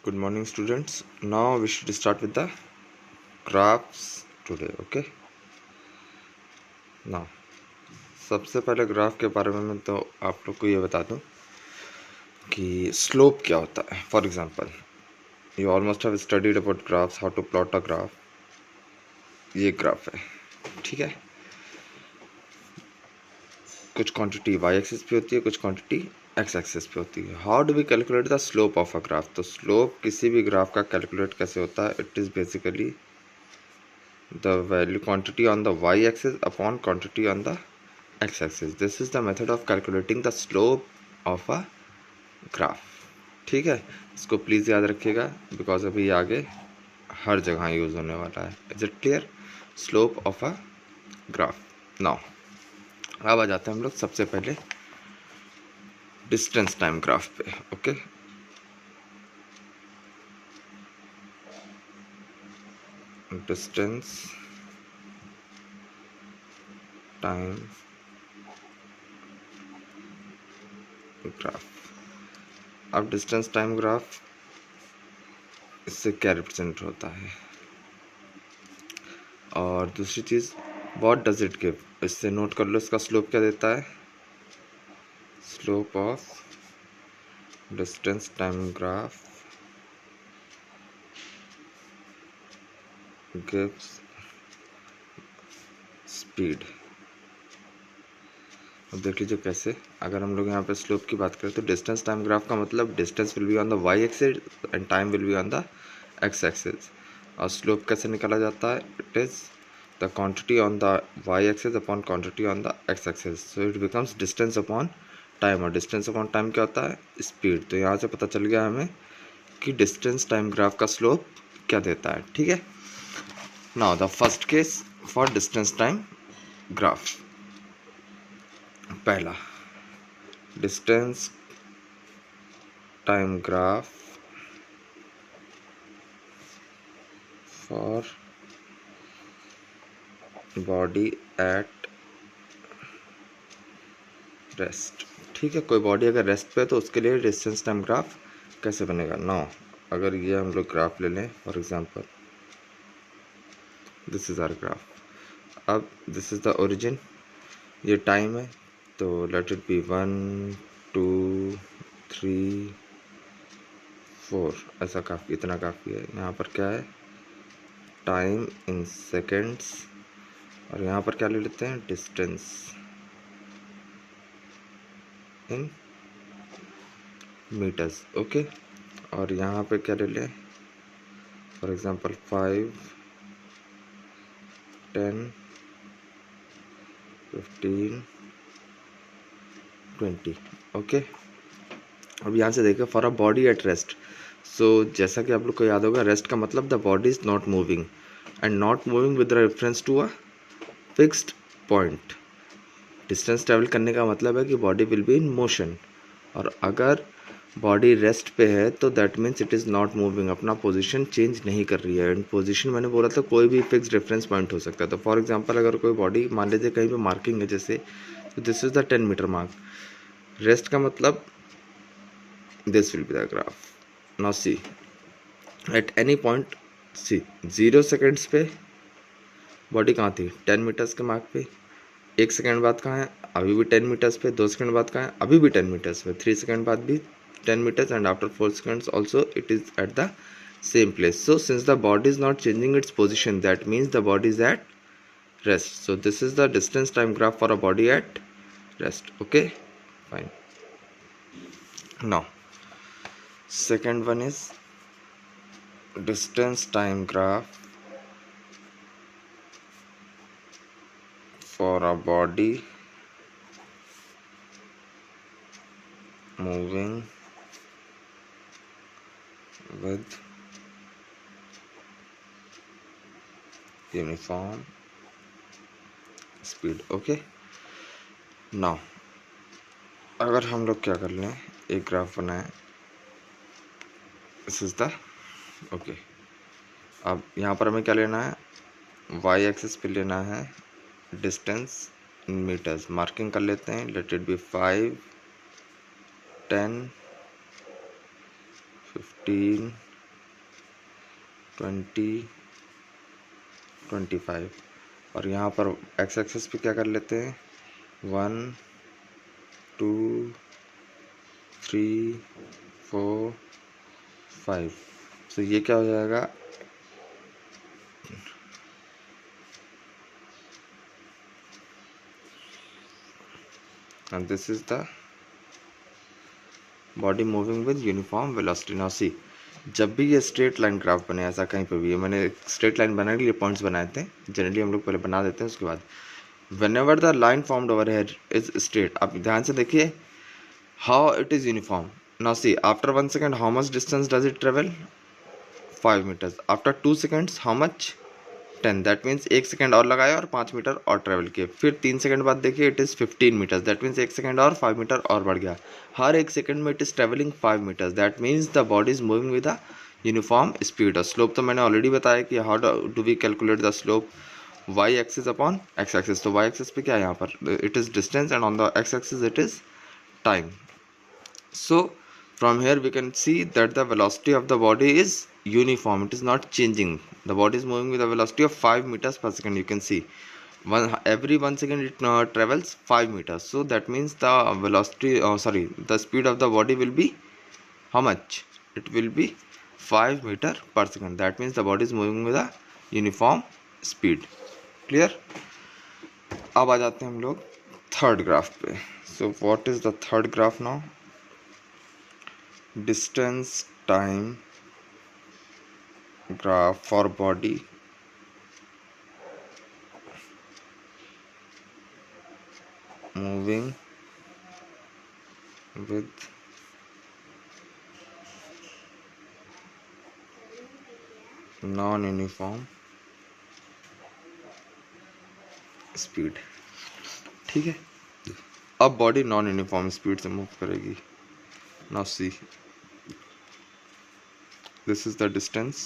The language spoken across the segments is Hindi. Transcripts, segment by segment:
Good morning, students. Now we should start with the graphs today. Okay. Now, सबसे पहले ग्राफ के बारे में मैं तो आप लोग को ये बता दूं कि स्लोप क्या होता है. For example, you almost have studied about graphs, how to plot a graph. ये ग्राफ है, ठीक है. कुछ क्वांटिटी वाई एक्सिस पे होती है, कुछ क्वांटिटी एक्स एक्सिस पे होती है. How do we calculate the slope of a graph? तो स्लोप किसी भी ग्राफ का कैलकुलेट कैसे होता है? It is basically the value quantity on the y-axis upon quantity on the x-axis. This is the method of calculating the slope of a graph. ठीक है, इसको प्लीज़ याद रखिएगा बिकॉज अभी आगे हर जगह यूज़ होने वाला है. Is it clear? Slope of a graph. Now अब आ जाते हैं हम लोग सबसे पहले डिस्टेंस टाइम ग्राफ पे. Okay, distance time graph. अब डिस्टेंस टाइम ग्राफ इससे क्या रिप्रेजेंट होता है? और दूसरी चीज़, व्हाट डज इट गिव? इससे नोट कर लो इसका स्लोप क्या देता है. Slope of distance time graph gives speed. अब देख लीजिए कैसे. अगर हम लोग यहाँ पे स्लोप की बात करें तो डिस्टेंस टाइम ग्राफ का मतलब distance will be on the Y axis and time will be on the X axis. और स्लोप कैसे निकाला जाता है? It is the quantity on the Y axis upon quantity on the X axis. So it becomes distance upon time. और डिस्टेंस अपॉन टाइम क्या होता है? स्पीड. तो यहाँ से पता चल गया हमें कि डिस्टेंस टाइम ग्राफ का स्लोप क्या देता है. ठीक है. Now the first case for distance time graph. पहला, distance time graph for body at rest. ठीक है, कोई बॉडी अगर रेस्ट पे है तो उसके लिए डिस्टेंस टाइम ग्राफ कैसे बनेगा. नाउ अगर ये हम लोग ग्राफ ले लें, for example this is our graph. अब दिस इज़ द ओरिजिन, ये टाइम है तो लेट इट बी 1 2 3 4. ऐसा काफ़ी, इतना काफ़ी है. यहाँ पर क्या है? Time in seconds. और यहाँ पर क्या ले लेते हैं? Distance in metres. ओके. और यहाँ पे क्या ले लें? For example 5 10 15 20. ओके. अब यहाँ से देखिए, for a body at rest. So जैसा कि आप लोग को याद होगा, रेस्ट का मतलब the body is not moving and not moving with reference to a fixed point. Distance travel करने का मतलब है कि body will be in motion. और अगर बॉडी रेस्ट पे है तो that means it is not moving, अपना पोजीशन चेंज नहीं कर रही है. एंड पोजीशन मैंने बोला था कोई भी फिक्स रेफरेंस पॉइंट हो सकता है. तो फॉर एग्जांपल अगर कोई बॉडी मान लीजिए कहीं पे मार्किंग है जैसे, तो this is the 10 meter mark. Rest का मतलब this will be the graph. Now see at any point, see 0 seconds पे बॉडी कहाँ थी? 10 मीटर्स के मार्क पे. 1 सेकेंड बाद कहाँ है? अभी भी 10 मीटर्स पे. 2 सेकेंड बाद कहाँ है? अभी भी 10 मीटर्स पे. 3 सेकेंड बाद भी 10 meters, and after 4 seconds also it is at the same place. So since the body is not changing its position, that means the body is at rest. So this is the distance time graph for a body at rest. Okay, fine. Now second one is distance time graph for a body moving with uniform speed. Okay. Now अगर हम लोग क्या कर लें, एक ग्राफ बनाएं. This is the okay. अब यहाँ पर हमें क्या लेना है? वाई एक्सिस पे लेना है डिस्टेंस इन मीटर्स. मार्किंग कर लेते हैं. Let it be 5 10 15 20, 25। और यहाँ पर एक्स एक्सेस पे क्या कर लेते हैं, 1, 2, 3, 4, 5। तो ये क्या हो जाएगा, and this is the body moving with uniform velocity. Now see, जब भी ये स्ट्रेट लाइन ग्राफ बने, ऐसा कहीं पे भी, ये मैंने स्ट्रेट लाइन बनाने के लिए पॉइंट्स बनाए थे, जनरली हम लोग पहले बना देते हैं, उसके बाद whenever the line formed over here is straight, आप ध्यान से देखिए how it is uniform. Now see, after 1 second how much distance does it travel, 5 meters. After 2 seconds how much, 10. That means 1 second और लगाए और 5 मीटर और ट्रेवल किए. फिर 3 सेकेंड बाद देखिए it is 15 meters. That means 1 second और 5 मीटर और बढ़ गया. हर 1 सेकेंड में it is travelling 5 meters. That means the body is moving with a uniform speed. और स्लोप तो मैंने ऑलरेडी बताया कि how do we calculate the slope, Y axis upon X axis. तो वाई एक्सिस पे क्या है यहाँ पर, it is distance, and on the X axis it is time. So from here we can see that the velocity of the body is uniform, it is not changing. The body is moving with a velocity of 5 meters per second. You can see every 1 second it travels 5 meters. So that means the velocity, the speed of the body will be how much, it will be 5 meter per second. That means the body is moving with a uniform speed. Clear? अब आ जाते हैं हम लोग थर्ड ग्राफ पे. So what is the third graph now? Distance time graph for body moving with non-uniform speed. ठीक है, अब बॉडी नॉन यूनिफॉर्म स्पीड से मूव करेगी. Now see, this is the distance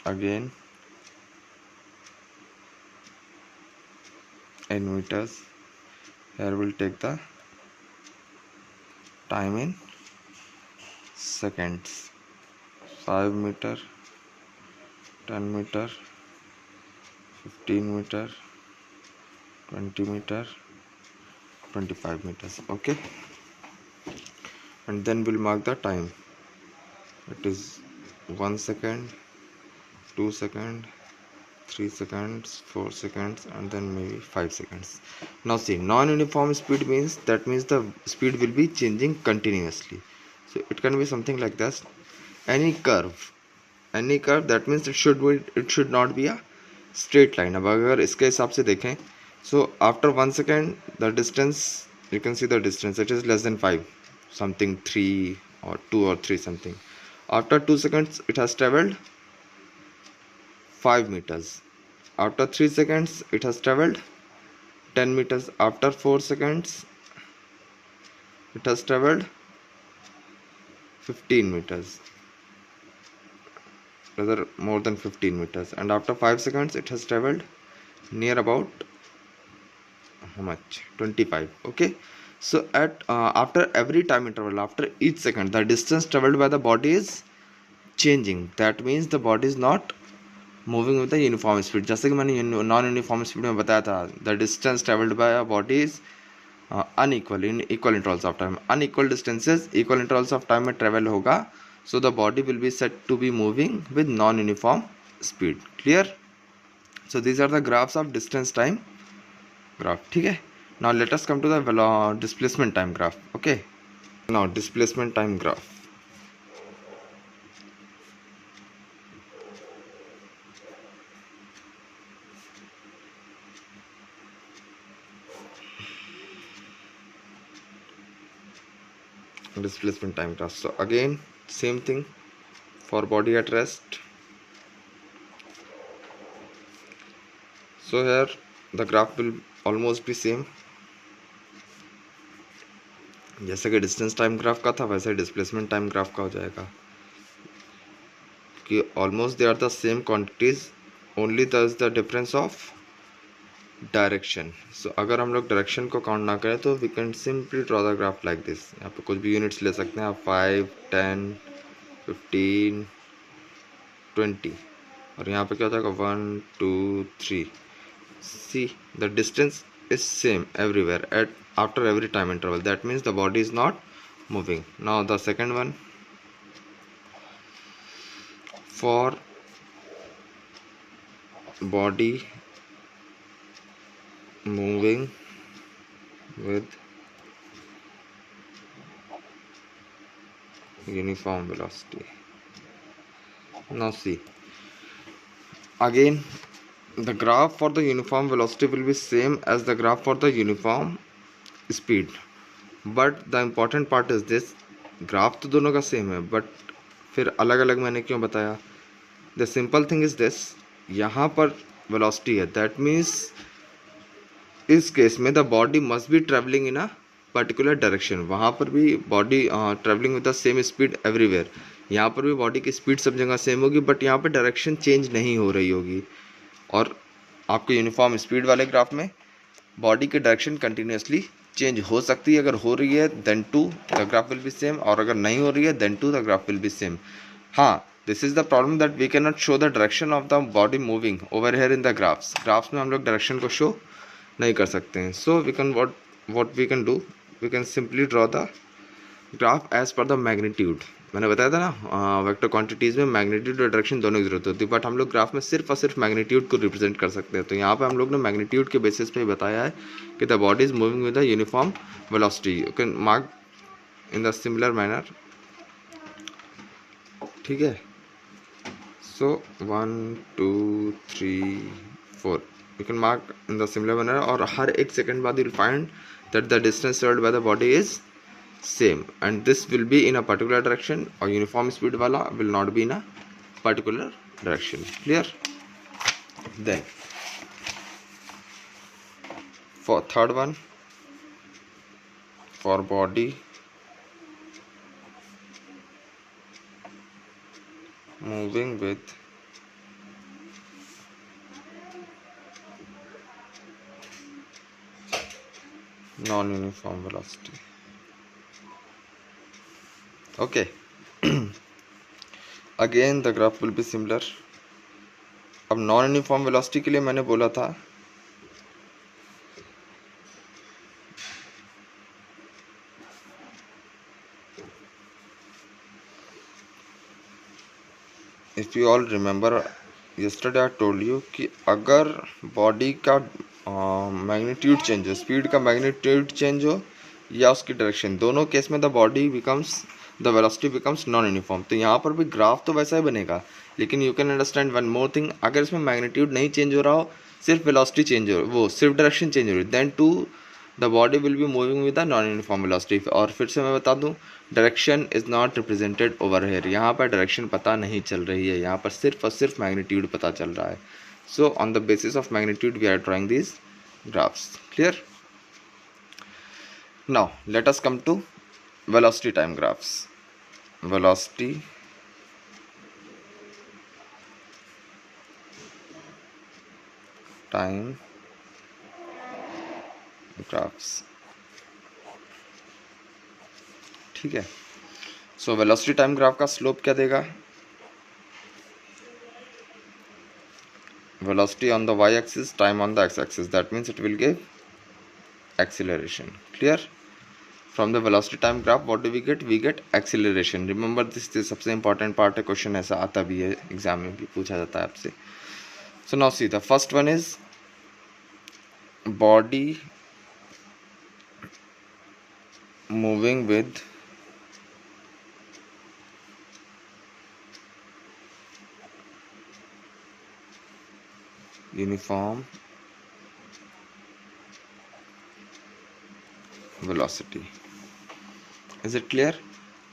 again in meters. Here we'll take the time in seconds. 5 meter, 10 meter, 15 meter, 20 meter, 25 meters. Okay, and then we'll mark the time. It is 1 second, 2 second, 3 seconds, 4 seconds, and then maybe 5 seconds. Now see, non-uniform speed means, that means the speed will be changing continuously. So it can be something like this. Any curve, that means it should not be a straight line. अब अगर इसके हिसाब से देखें, so after 1 second the distance, you can see the distance, it is less than 5, something 3 or 2 or 3 something. After 2 seconds it has traveled 5 meters. After 3 seconds it has traveled 10 meters. After 4 seconds it has traveled 15 meters, rather more than 15 meters. And after 5 seconds it has traveled near about how much, 25. Okay, so at after every time interval, after each second, the distance traveled by the body is changing. That means the body is not moving with the uniform speed. जैसे कि मैंने नॉन यूनिफॉर्म स्पीड में बताया था, the distance travelled by a body is unequal in equal intervals of time. Unequal distances equal intervals of time में ट्रेवल होगा. So the body will be set to be moving with non uniform speed. Clear? So these are the graphs of distance time graph. ठीक है, now let us come to the displacement time graph. Okay, now displacement time graph. Displacement time graph. So again same thing for body at rest. So here the graph will almost be same. जैसे कि डिस्टेंस टाइम ग्राफ का था वैसे डिस्प्लेसमेंट टाइम ग्राफ का हो जाएगा कि almost they are the same quantities, only the is the difference of direction. So अगर हम लोग डायरेक्शन को काउंट ना करें तो we can simply draw the graph like this. यहाँ पे कुछ भी यूनिट्स ले सकते हैं आप, 5, 10, 15, 20 और यहाँ पे क्या हो जाएगा 1 2 3. See, the distance is same everywhere at after every time interval. That means the body is not moving. Now the second one, for body moving with uniform velocity. Now see, again the graph for the uniform velocity will be same as the graph for the uniform speed, but the important part is this, graph तो दोनों का सेम है बट फिर अलग अलग मैंने क्यों बताया. The simple thing is this, यहाँ पर वेलोसिटी है, दैट मीन्स इस केस में the body must be travelling in a particular direction. वहाँ पर भी body travelling with the same speed everywhere. यहाँ पर भी बॉडी की स्पीड सब जगह सेम होगी बट यहाँ पर डायरेक्शन चेंज नहीं हो रही होगी. और आपके यूनिफॉर्म स्पीड वाले ग्राफ में बॉडी की डायरेक्शन कंटिन्यूसली चेंज हो सकती है. अगर हो रही है then too the graph will be same, और अगर नहीं हो रही है then too the graph will be same. हाँ, this is the problem that we can not show the direction of the body moving over here in the graphs में हम लोग डायरेक्शन को शो नहीं कर सकते हैं. So we can what we can do, we can simply draw the graph as per the magnitude. मैंने बताया था ना वेक्टर क्वांटिटीज़ में मैग्नीट्यूड और डायरेक्शन दोनों की जरूरत होती है, बट हम लोग ग्राफ में सिर्फ और सिर्फ मैग्नीट्यूड को रिप्रेजेंट कर सकते हैं. तो यहाँ पे हम लोग ने मैग्नीट्यूड के बेसिस पे बताया है कि the body is moving with the uniform velocity. You can mark in the similar manner. ठीक है, सो 1 2 3 4 you can mark in the similar manner, और हर एक सेकंड बाद you will find that the distance travelled by the body is same, and this will be in a particular direction, or uniform speed wala will not be in a particular direction. Clear? Then for third one, for body moving with non-uniform velocity. Okay. Again the graph will be similar. अब नॉन यूनिफॉर्म वेलोसिटी के लिए मैंने बोला था if you all remember yesterday I told you कि अगर बॉडी का मैग्नीट्यूड चेंज हो, स्पीड का मैग्नीट्यूड चेंज हो या उसकी डायरेक्शन, दोनों केस में the body becomes the velocity becomes non uniform. तो यहाँ पर भी ग्राफ तो वैसा ही बनेगा, लेकिन you can understand one more thing. अगर इसमें मैग्नीट्यूड नहीं चेंज हो रहा हो, सिर्फ वेलोसिटी चेंज हो, वो सिर्फ डायरेक्शन चेंज हो रही, then too the body will be moving with the non uniform velocity. और फिर से मैं बता दूँ, direction is not represented over here. यहाँ पर डायरेक्शन पता नहीं चल रही है, यहाँ पर सिर्फ और सिर्फ मैग्नीट्यूड पता चल रहा है. So on the basis of magnitude we are drawing these graphs. Clear? Now let us come to velocity time graphs. Velocity time graphs. ठीक है, सो वेलोसिटी टाइम ग्राफ का स्लोप क्या देगा? Velocity on the y axis, time on the x axis. That means it will give acceleration. Clear? From the velocity time graph what do we get? We get acceleration. Remember this सबसे important part है, क्वेश्चन ऐसा आता भी है, एग्जाम में भी पूछा जाता है आपसे. So now see, the first one is body moving with uniform velocity. Is it clear?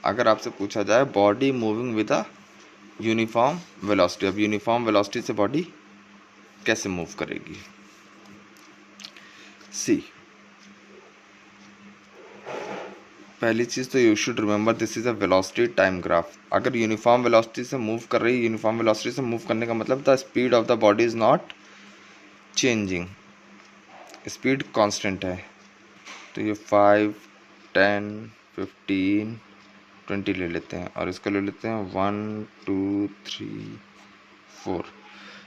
अगर आपसे पूछा जाए body moving with a uniform velocity, अब यूनिफॉर्म वेलोसिटी से बॉडी कैसे मूव करेगी? सी, पहली चीज तो you should remember this is a velocity time graph. अगर यूनिफॉर्म वेलोसिटी से मूव कर रही है, यूनिफॉर्म वेलोसिटी से मूव करने का मतलब the speed of the body is not changing, speed constant है. तो ये 5 10 15 20 ले लेते हैं, और इसका ले लेते हैं 1 2 3 4।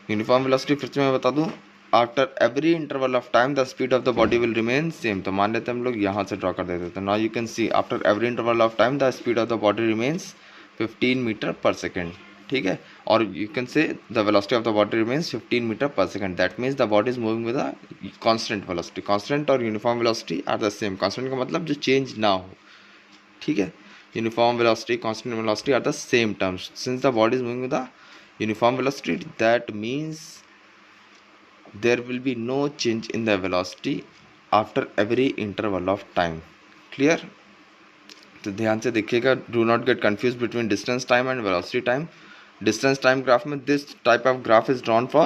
यूनिफॉर्म वेलोसिटी फिर से मैं बता दूं, after every interval of time the speed of the body will remain same. तो मान लेते हैं हम लोग यहाँ से ड्रॉ कर देते हैं। तो now you can see after every interval of time the speed of the body remains 15 metre per second, ठीक है। और you can say the velocity of the body remains 15 metre per second, that means the body is moving with a constant velocity. Constant और uniform velocity are the same. Constant का मतलब जो चेंज ना हो, ठीक है। Uniform velocity, constant velocity are the same terms. Since the body is moving with the uniform velocity, that means there will be no change in the velocity after every interval of time। clear? तो ध्यान से देखिएगा, do not get confused between distance time and velocity time। distance time graph में this type of graph is drawn for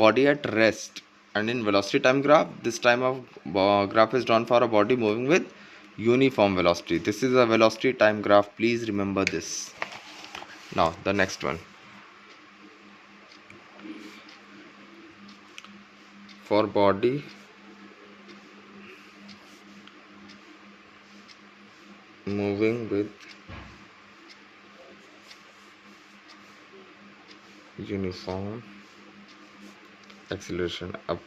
body at rest, and in velocity time graph this type of graph is drawn for a body moving with uniform velocity। this is a velocity time graph, please remember this। now the next one, for body moving with uniform acceleration. अब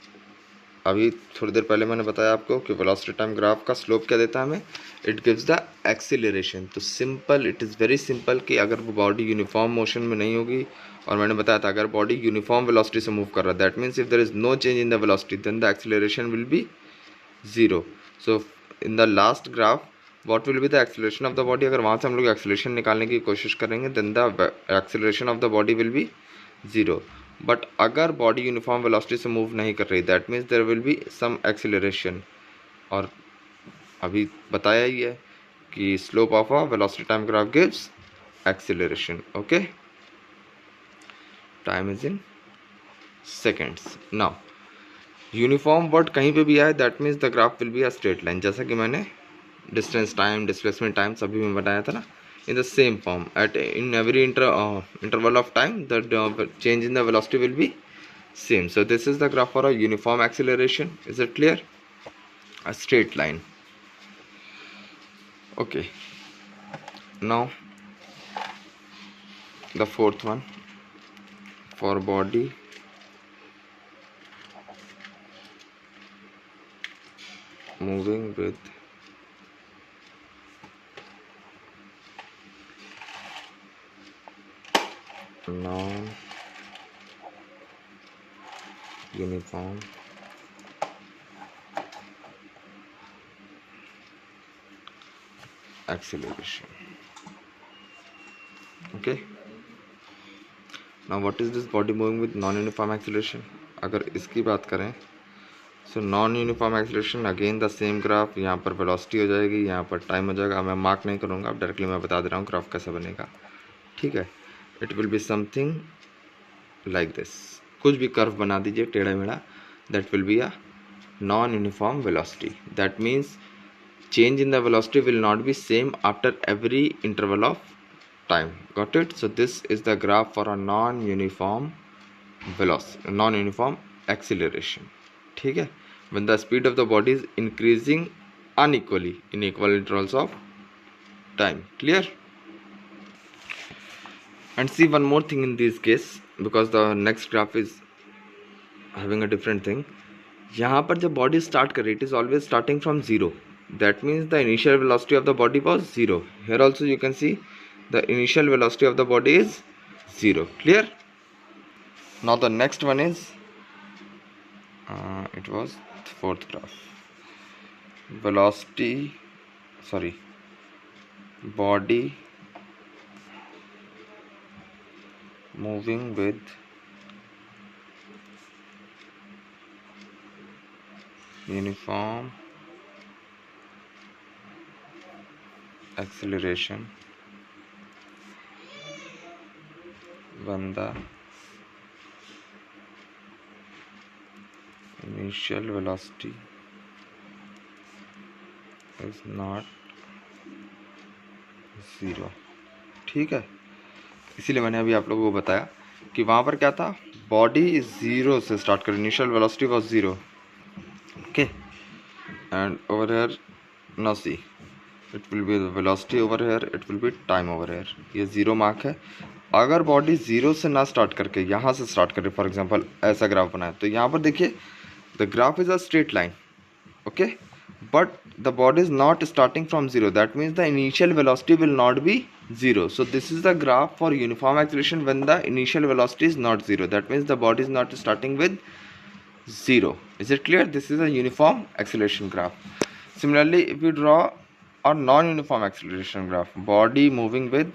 अभी थोड़ी देर पहले मैंने बताया आपको कि वेलोसिटी टाइम ग्राफ का स्लोप क्या देता है हमें, इट गिव्स द एक्सीलरेशन। तो simple, it is very simple कि अगर वो बॉडी यूनिफॉर्म मोशन में नहीं होगी, और मैंने बताया था अगर बॉडी यूनिफॉर्म वेलोसिटी से मूव कर रहा है, that means if there is no change in the velocity then the acceleration will be 0। So in the last graph what will be the acceleration of the body. अगर वहाँ से हम लोग एक्सीलरेशन निकालने की कोशिश करेंगे then the acceleration of the body will be 0। But अगर बॉडी यूनिफॉर्म वेलोसिटी से मूव नहीं कर रही, that means there will be some acceleration. और अभी बताया ही है कि slope of a velocity time graph gives acceleration. Okay, time is in seconds. Now uniform word कहीं पे भी आए that means the graph will be a straight line. जैसा कि मैंने डिस्टेंस टाइम, डिस्प्लेसमेंट टाइम सभी में बताया था ना, in the same form at in every interval of time the change in the velocity will be same। so this is the graph for a uniform acceleration, is it clear? A straight line। okay, now the fourth one, for body moving with non uniform acceleration। okay, now what is this body moving with non uniform acceleration? अगर इसकी बात करें, so non uniform acceleration again the same graph. यहाँ पर वेलोसिटी हो जाएगी, यहाँ पर टाइम हो जाएगा। मैं मार्क नहीं करूँगा, अब डायरेक्टली मैं बता दे रहा हूँ ग्राफ कैसा बनेगा, ठीक है। It will be something like this, कुछ भी कर्व बना दीजिए टेढ़ा मेढ़ा, that will be a non uniform velocity. That means change in the velocity will not be same after every interval of time। got it? so this is the graph for a non-uniform velocity, non-uniform acceleration, ठीक है। when the speed of the body is increasing unequally in equal intervals of time। clear? and see one more thing in this case, because the next graph is having a different thing। यहाँ पर जब बॉडी स्टार्ट कर रही, it is always starting from zero, that means the initial velocity of the body was zero. Here also you can see the initial velocity of the body is zero. Clear? Now the next one is it was fourth graph, velocity, sorry, body moving with uniform acceleration when the initial velocity is not zero. ठीक है, इसीलिए मैंने अभी आप लोगों को बताया कि वहाँ पर क्या था, बॉडी ज़ीरो से स्टार्ट कर, initial velocity was zero. Okay, and over here now see it will be the velocity over here, it will B time over here. ये ज़ीरो मार्क है, अगर बॉडी ज़ीरो से ना स्टार्ट करके यहाँ से स्टार्ट करे, फॉर एग्जांपल ऐसा ग्राफ बनाए, तो यहाँ पर देखिए the graph is a straight line, okay, but the body is not starting from zero. That means the initial velocity will not be zero. So this is the graph for uniform acceleration when the initial velocity is not zero. That means the body is not starting with zero. Is it clear? This is a uniform acceleration graph. Similarly, if you draw a non-uniform acceleration graph, body moving with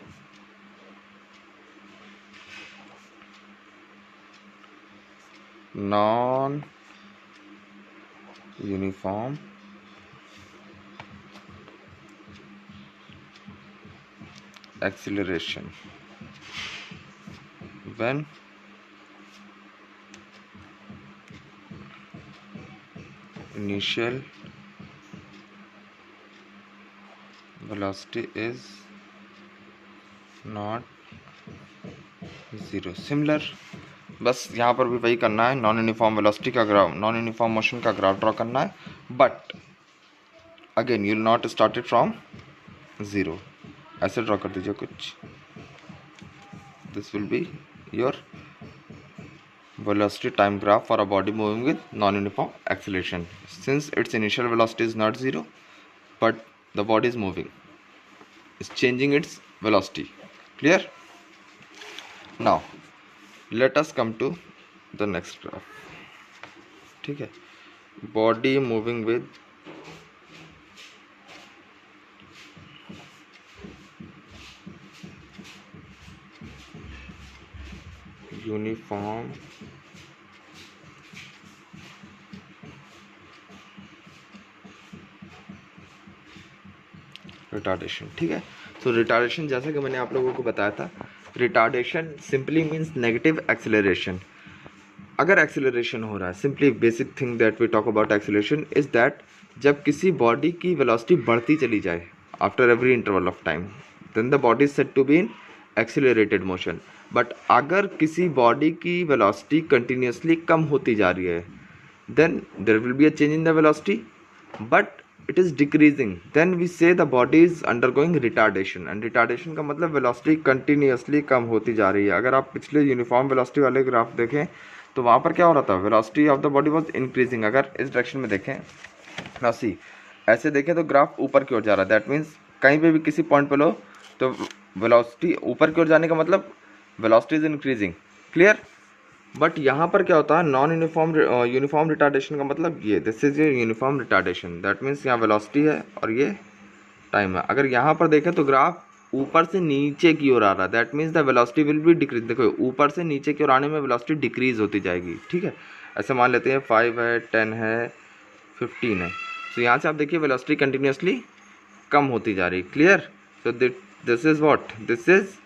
non-uniform acceleration when initial velocity is not zero. Similar, बस यहाँ पर भी वही करना है, नॉन यूनिफॉर्म वेलोसिटी का ग्राफ, नॉन यूनिफॉर्म मोशन का ग्राफ ड्रॉ करना है, but again you will not started from zero. ऐसे ड्रॉ कर दीजिए कुछ. This will be your velocity time graph for a body moving with non-uniform acceleration. Since its initial velocity is not zero, but the body is moving, is changing its velocity. Clear? Now let us come to the next graph. ठीक है, body moving with uniform retardation. ठीक है, तो रिटार्डेशन जैसा कि मैंने आप लोगों को बताया था, retardation simply means negative acceleration. अगर एक्सेलरेशन हो रहा है, simply basic thing that we talk about acceleration is that जब किसी बॉडी की वेलोसिटी बढ़ती चली जाए after every interval of time, then the body is said to be in accelerated motion. But अगर किसी बॉडी की वेलोसिटी कंटिन्यूसली कम होती जा रही है, then there will be a change in the velocity, but it is decreasing, then we say the body is undergoing retardation. and retardation का मतलब velocity continuously कम होती जा रही है. अगर आप पिछले यूनिफॉर्म वेलोसिटी वाले ग्राफ देखें तो वहाँ पर क्या हो रहा था, velocity of the body was increasing. अगर इस डायरेक्शन में देखें, ना सी ऐसे देखें तो ग्राफ ऊपर की ओर जा रहा है. दैट मीन्स कहीं पे भी किसी पॉइंट पे लो तो वेलोसिटी ऊपर की ओर जाने का मतलब velocity is increasing. Clear? But यहाँ पर क्या होता है, नॉन यूनिफॉर्म रिटार्डेशन का मतलब ये, this is uniform retardation. That means यहाँ वेलोसिटी है और ये टाइम है. अगर यहाँ पर देखें तो ग्राफ ऊपर से नीचे की ओर आ रहा है. That means the velocity will be decrease. देखो ऊपर से नीचे की ओर आने में वेलोसिटी डिक्रीज होती जाएगी. ठीक है, ऐसे मान लेते हैं 5 है, 10 है, 15 है. तो यहाँ से आप देखिए वेलोसिटी कंटिन्यूसली कम होती जा रही. Clear? So this is what, this is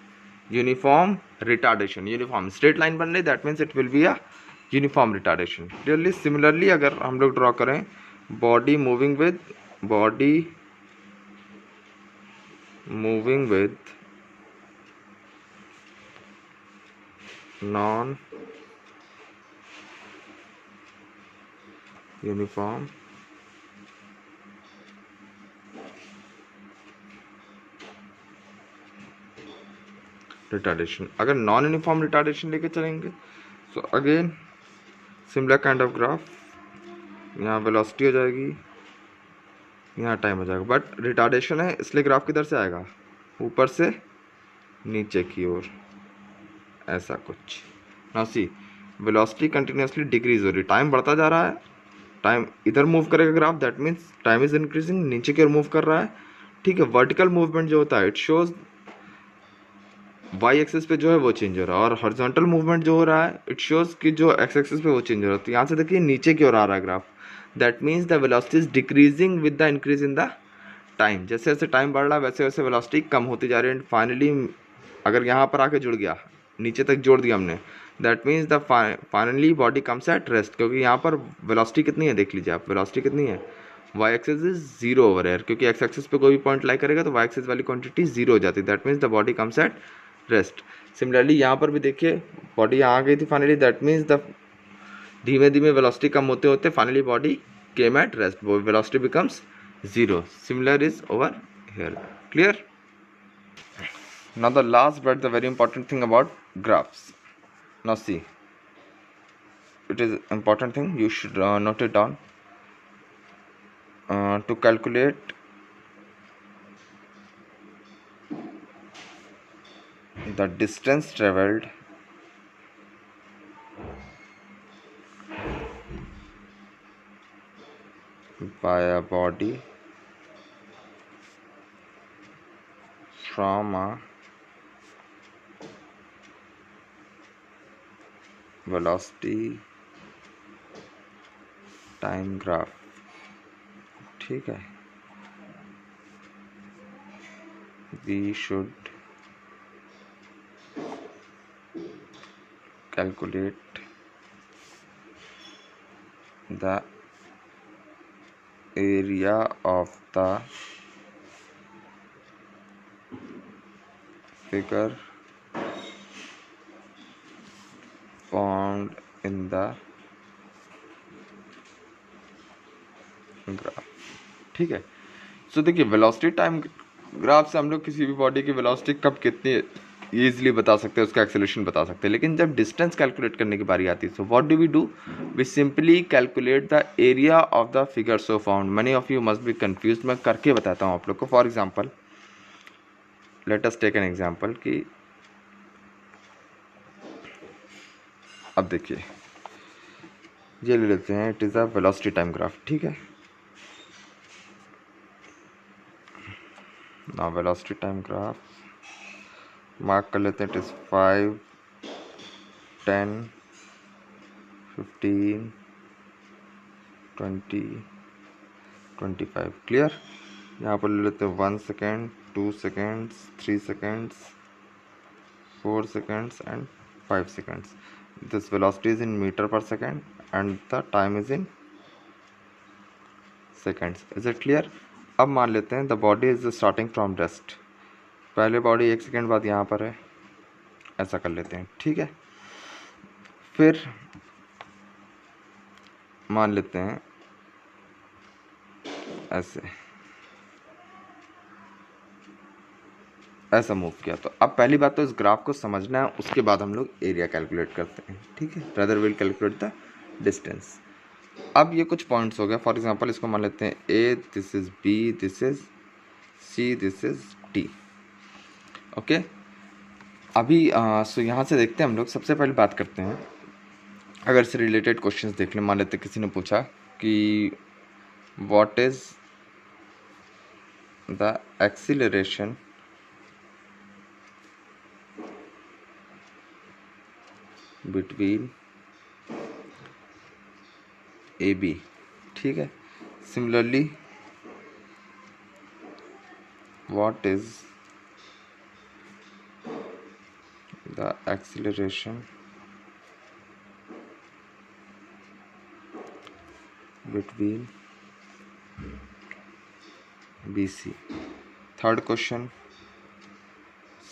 uniform retardation. Uniform straight line बन रही, that means it will be a uniform retardation. Clearly? Similarly अगर हम लोग ड्रॉ करें body moving with non uniform retardation. अगर नॉन यूनिफॉर्म रिटार्डेशन लेके चलेंगे so again similar kind of graph. यहाँ वेलोसिटी हो जाएगी, यहाँ टाइम हो जाएगा. बट रिटार्डेशन है इसलिए ग्राफ किधर से आएगा, ऊपर से नीचे की ओर, ऐसा कुछ. ना सी वेलोसिटी कंटिन्यूसली डिक्रीज हो रही, टाइम बढ़ता जा रहा है, टाइम इधर मूव करेगा graph, that means time is increasing, नीचे की ओर मूव कर रहा है. ठीक है, वर्टिकल मूवमेंट जो होता है इट शोज वाई एक्सिस पे जो है वो चेंज हो रहा है, और हॉरिजॉन्टल मूवमेंट जो हो रहा है इट शोज कि जो एक्स एक्सिस पे वो चेंज हो रहा है. तो यहाँ से देखिए नीचे की ओर आ रहा है graph. That means the velocity is decreasing with the increase in the time. जैसे जैसे टाइम बढ़ रहा है वैसे वैसे वेलोसिटी कम होती जा रही है. एंड फाइनली अगर यहाँ पर आके जुड़ गया, नीचे तक जोड़ दिया हमने, that means the finally body comes at rest. क्योंकि यहाँ पर वेलोसिटी कितनी है देख लीजिए आप, वेलोसिटी कितनी है, Y axis is zero over here. क्योंकि एक्स एक्सिस पे कोई भी पॉइंट लाई करेगा तो वाई एक्सिस वाली क्वांटिटी जीरो हो जाती है. That means the body comes at rest. Similarly यहाँ पर भी देखिए बॉडी यहाँ आ गई थी फाइनली, दैट मीन्स द धीमे धीमे वेलोसिटी कम होते होते finally body came at rest, velocity becomes zero. Similar is over here. Clear? Now the last but the very important thing about graphs. Now see, it is important thing, you should note it down. To calculate the distance traveled by a body from a velocity time graph, ठीक है, we should calculate the area of the figure formed in the graph, ठीक है। सो देखिए, वेलोसिटी टाइम ग्राफ से हम लोग किसी भी बॉडी की वेलोसिटी कब कितनी ईजिली बता सकते हैं, उसका एक्सेलरेशन बता सकते हैं। लेकिन जब डिस्टेंस कैलकुलेट करने की बारी आती है, so what do we do, we simply calculate the area of the figure so found. Many of you must be confuse, मैं करके बताता हूँ आप लोग को। For example, let us take an example कि अब देखिए, ये ले लेते हैं, it is a velocity time graph, ठीक है। now velocity time graph mark कर लेते हैं, इट इज़ 5, 10, 15, 20, 25, क्लियर। यहाँ पर ले लेते हैं 1 second, 2 seconds, 3 seconds, 4 seconds and 5 seconds. This velocity is in meter per second and the time is in seconds. Is it clear? अब मान लेते हैं the body is starting from rest. पहले बॉडी 1 सेकेंड बाद यहाँ पर है, ऐसा कर लेते हैं, ठीक है। फिर मान लेते हैं ऐसा मूव किया। तो अब पहली बात तो इस ग्राफ को समझना है, उसके बाद हम लोग एरिया कैलकुलेट करते हैं, ठीक है। Rather will calculate the distance. अब ये कुछ पॉइंट्स हो गया। फॉर एग्जांपल इसको मान लेते हैं A, this is B, this is C, this is D, okay. अभी सो यहाँ से देखते हैं हम लोग। सबसे पहले बात करते हैं, अगर इससे रिलेटेड क्वेश्चंस देख लें। मान लेते हैं किसी ने पूछा कि what is the acceleration between A B, ठीक है। Similarly what is the acceleration between B C. Third question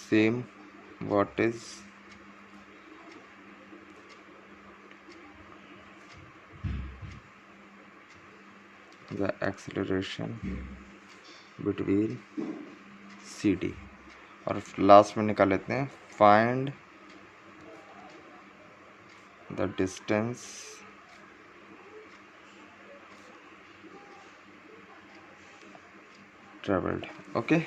same, what is the acceleration between CD। और लास्ट में निकाल लेते हैं find the distance travelled, okay.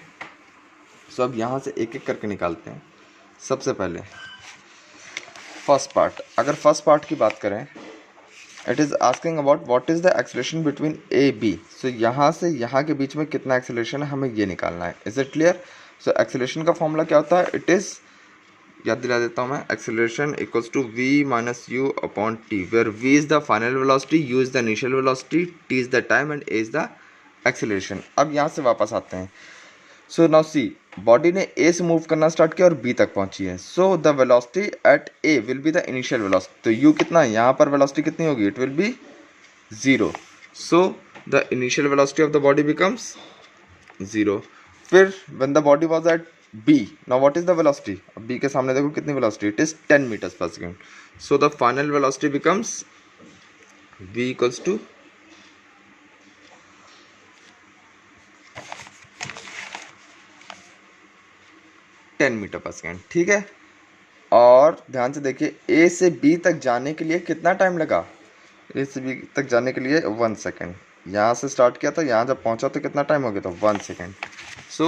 So अब यहाँ से एक एक करके निकालते हैं। सबसे पहले फर्स्ट पार्ट, अगर फर्स्ट पार्ट की बात करें, it is asking about what is the acceleration between A B. So यहाँ से यहाँ के बीच में कितना एक्सेलरेशन है, हमें ये निकालना है। Is it clear? So acceleration का फॉर्मूला क्या होता है? इट इज़, याद दिला देता हूँ मैं, acceleration equals to v minus U upon T, where v is the final velocity, u is the initial velocity, t is the time and a is the acceleration. अब यहाँ से वापस आते हैं। सो नाउ सी, बॉडी ने ए से मूव करना स्टार्ट किया और बी तक पहुंची है। So the velocity at A will be the initial velocity. तो यू कितना है, यहाँ पर वेलोसिटी कितनी होगी? It will be 0। So the initial velocity of the body becomes 0। फिर when the body was at B, now what is the velocity? अब बी के सामने देखो कितनी velocity, it is 10 meters per second. So the final velocity becomes v equals to 10 10 metre per second, ठीक है। और ध्यान से देखिए, ए से बी तक जाने के लिए कितना टाइम लगा? ए से बी तक जाने के लिए 1 सेकेंड। यहाँ से स्टार्ट किया था, यहाँ जब पहुँचा तो कितना टाइम हो गया था? 1 second. So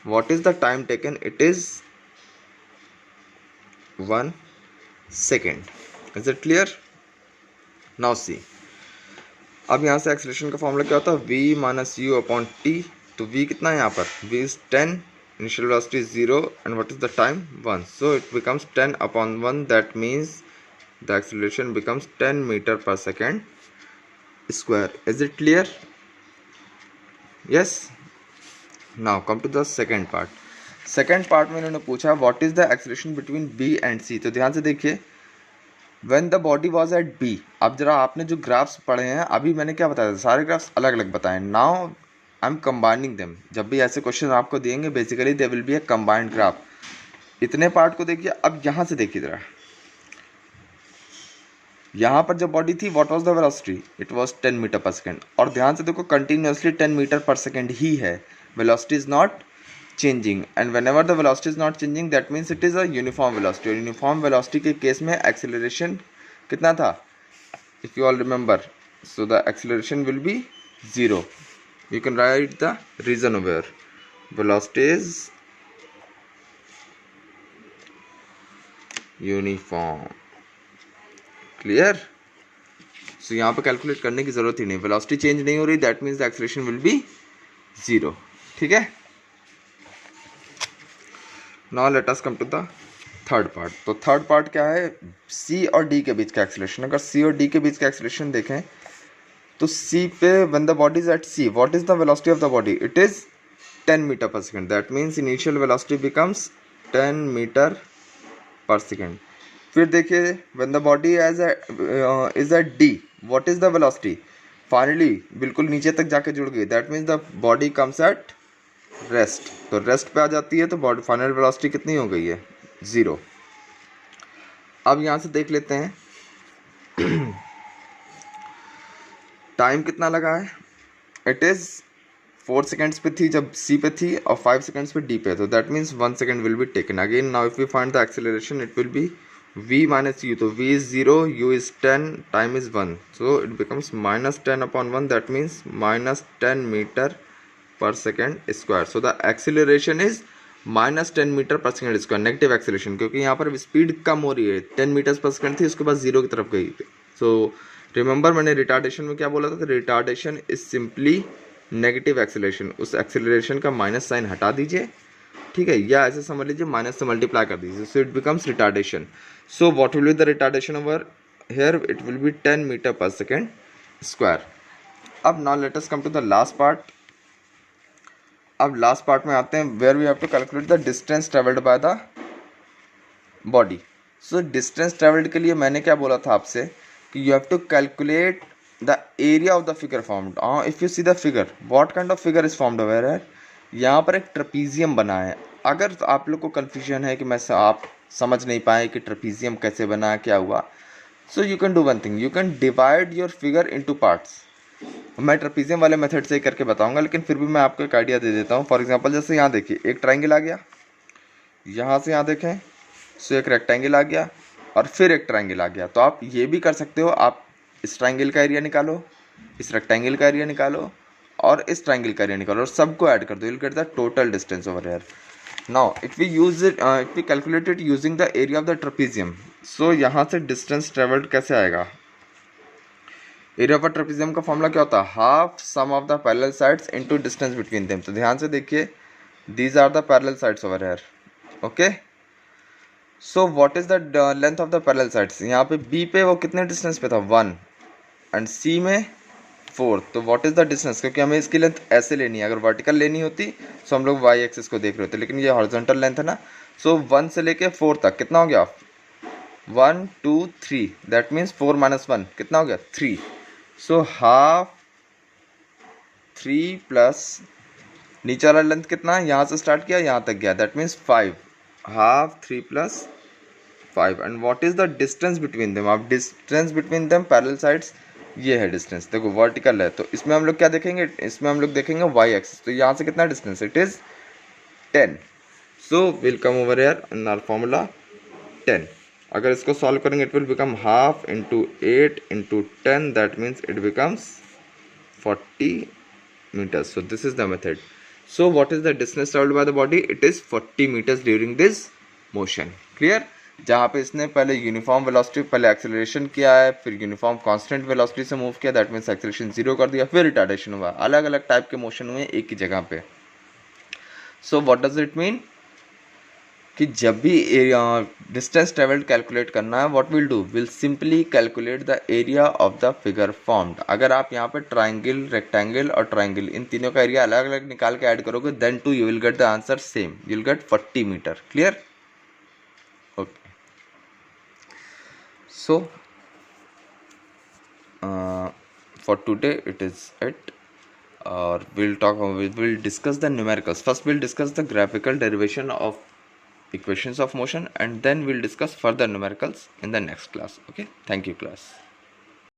what is the time taken? It is 1 second. Is it clear? Now see, अब यहाँ से एक्सेलरेशन का फॉर्मूला क्या होता है? v minus U upon T. तो v कितना है यहाँ पर? v is 10, initial velocity is 0, and what is the time? 1. So it becomes 10 upon 1. That means the acceleration becomes 10 meter per second square. Is it clear? Yes. Now come to the second part. Second part में इन्होंने पूछा what is the acceleration between B and C. तो ध्यान से देखिए, when the body was at B. अब जरा आपने जो ग्राफ्स पढ़े हैं, अभी मैंने क्या बताया था? सारे ग्राफ्स अलग अलग बताए। Now I am combining them. जब भी ऐसे क्वेश्चन आपको देंगे, basically they will be A combined graph. इतने पार्ट को देखिए। अब यहाँ से देखिए जरा, यहाँ पर जब बॉडी थी, what was the velocity? It was 10 metre per second. और ध्यान से देखो, कंटिन्यूसली 10 मीटर पर सेकेंड ही है, velocity is not changing. And whenever the velocity is not changing, that means it is a uniform velocity. और यूनिफॉर्म वेलोसिटी के केस में एक्सेलरेशन कितना था? If you all remember, so the acceleration will be 0. You can write the reason over velocity is uniform. Clear? So यहाँ पे कैलकुलेट करने की जरूरत ही नहीं, वेलोसिटी चेंज नहीं हो रही, that means the acceleration will be 0. ठीक है। Now let us come to the third part. तो थर्ड पार्ट क्या है? सी और डी के बीच का एक्सेलरेशन। अगर सी और डी के बीच का एक्सेलरेशन देखें तो C पे when the body is at C, what is the velocity of the body? It is 10 meter per second. That means initial velocity becomes 10 meter per second. फिर देखिए, when the body is at D, what is the velocity? Finally बिल्कुल नीचे तक जाके जुड़ गई, that means the body comes at rest. तो रेस्ट पे आ जाती है, तो बॉडी फाइनल वेलोसिटी कितनी हो गई है? 0. अब यहाँ से देख लेते हैं टाइम कितना लगा है। इट इज़ 4 सेकेंड्स पे थी जब सी पे थी, और 5 सेकेंड्स पे डी पे। तो that means 1 second will be taken. Again now if we find the acceleration, it will be v minus u. तो v is 0, u is 10, time is 1, so it becomes minus 10 upon 1, that means minus 10 metre per second square. So the acceleration is minus 10 metre per second square, negative acceleration, क्योंकि यहाँ पर स्पीड कम हो रही है। 10 मीटर्स पर सेकेंड थी, उसके बाद 0 की तरफ गई। सो रिमेंबर, मैंने रिटार्डेशन में क्या बोला था? Retardation is simply negative acceleration. उस एक्सेलरेशन का माइनस साइन हटा दीजिए, ठीक है, या ऐसे समझ लीजिए माइनस से मल्टीप्लाई कर दीजिए, so it becomes retardation. So what will be the retardation over here? It will be 10 metre per second square. अब now let us come to the last part. अब लास्ट पार्ट में आते हैं, where we have to calculate the distance travelled by the body. So distance travelled के लिए मैंने क्या बोला था आपसे कि you have to calculate the area of the figure formed. If you see the figure, what kind of figure is formed over here? यहाँ पर एक ट्रपीजियम बना है। अगर आप लोग को कन्फ्यूजन है कि आप समझ नहीं पाए कि ट्रपीजियम कैसे बना, क्या हुआ, so you can do one thing, you can divide your figure into parts. मैं ट्रपीजियम वाले मेथड से ही करके बताऊंगा, लेकिन फिर भी मैं आपको एक आइडिया दे देता हूँ। फॉर एग्जांपल, जैसे यहाँ देखिए, एक ट्राइंगल आ गया, यहाँ से यहाँ देखें, सो एक रेक्टेंगल आ गया, और फिर एक ट्राइंगल आ गया। तो आप ये भी कर सकते हो, आप इस ट्राइंगल का एरिया निकालो, इस रेक्टेंगल का एरिया निकालो, और इस ट्राइंगल का एरिया निकालो, और सबको ऐड कर दो, you will get the total distance over here. Now if we use it, if we calculate it using the area of the trapezium, so यहाँ से डिस्टेंस ट्रेवल्ड कैसे आएगा? एरिया ऑफ ट्रपीजियम का फॉर्मूला क्या होता है? Half sum of the parallel sides into distance between them. तो ध्यान से देखिए, these are the parallel sides over here, okay. So what is the length of the parallel sides? यहाँ पे बी पे वो कितने डिस्टेंस पे था? 1, एंड सी में 4। तो व्हाट इज द डिस्टेंस? क्योंकि हमें इसकी लेंथ ऐसे लेनी है, अगर वर्टिकल लेनी होती तो हम लोग वाई एक्सिस को देख रहे होते, लेकिन ये हॉरिजॉन्टल लेंथ है ना। सो 1 से लेके 4 तक कितना हो गया? 1 2 3, दैट मीन्स 4 माइनस 1 कितना हो गया? 3। सो हाफ 3 प्लस नीचे वाला लेंथ कितना? यहाँ से स्टार्ट किया, यहाँ तक गया, that means 5। Half 3 plus 5, and what is the distance between them? अब distance between them parallel sides, ये है डिस्टेंस। देखो वर्टिकल है, तो इसमें हम लोग क्या देखेंगे? इसमें हम लोग देखेंगे वाई एक्सिस। तो यहाँ से कितना distance? It is 10। So will come over here in our formula 10. अगर इसको सॉल्व करेंगे it will become half into 8 into 10, that means it becomes 40 meters. So this is the method. So what is the distance traveled by the body? It is 40 meters during this motion. Clear? जहाँ पे इसने पहले यूनिफॉर्म वेलोसिटी, पहले एक्सेलरेशन किया है, फिर यूनिफॉर्म कांस्टेंट वेलोसिटी से मूव किया, दैट मीन्स एक्सेलरेशन जीरो कर दिया, फिर रिटार्डेशन हुआ, अलग अलग टाइप के मोशन हुए एक ही जगह पे. So what does it mean कि जब भी डिस्टेंस ट्रेवल्ड कैलकुलेट करना है, what will do, will simply calculate the area of the figure formed. अगर आप यहाँ पे ट्राइंगल, रेक्टेंगल और ट्राइंगल इन तीनों का एरिया अलग अलग निकाल के ऐड करोगे, then too you will get the answer same, you will get 40 meter. Clear? Okay. So for today it is it. or we'll discuss the numericals. First we'll discuss the graphical derivation of equations of motion, and then we'll discuss further numericals in the next class. Okay, thank you class.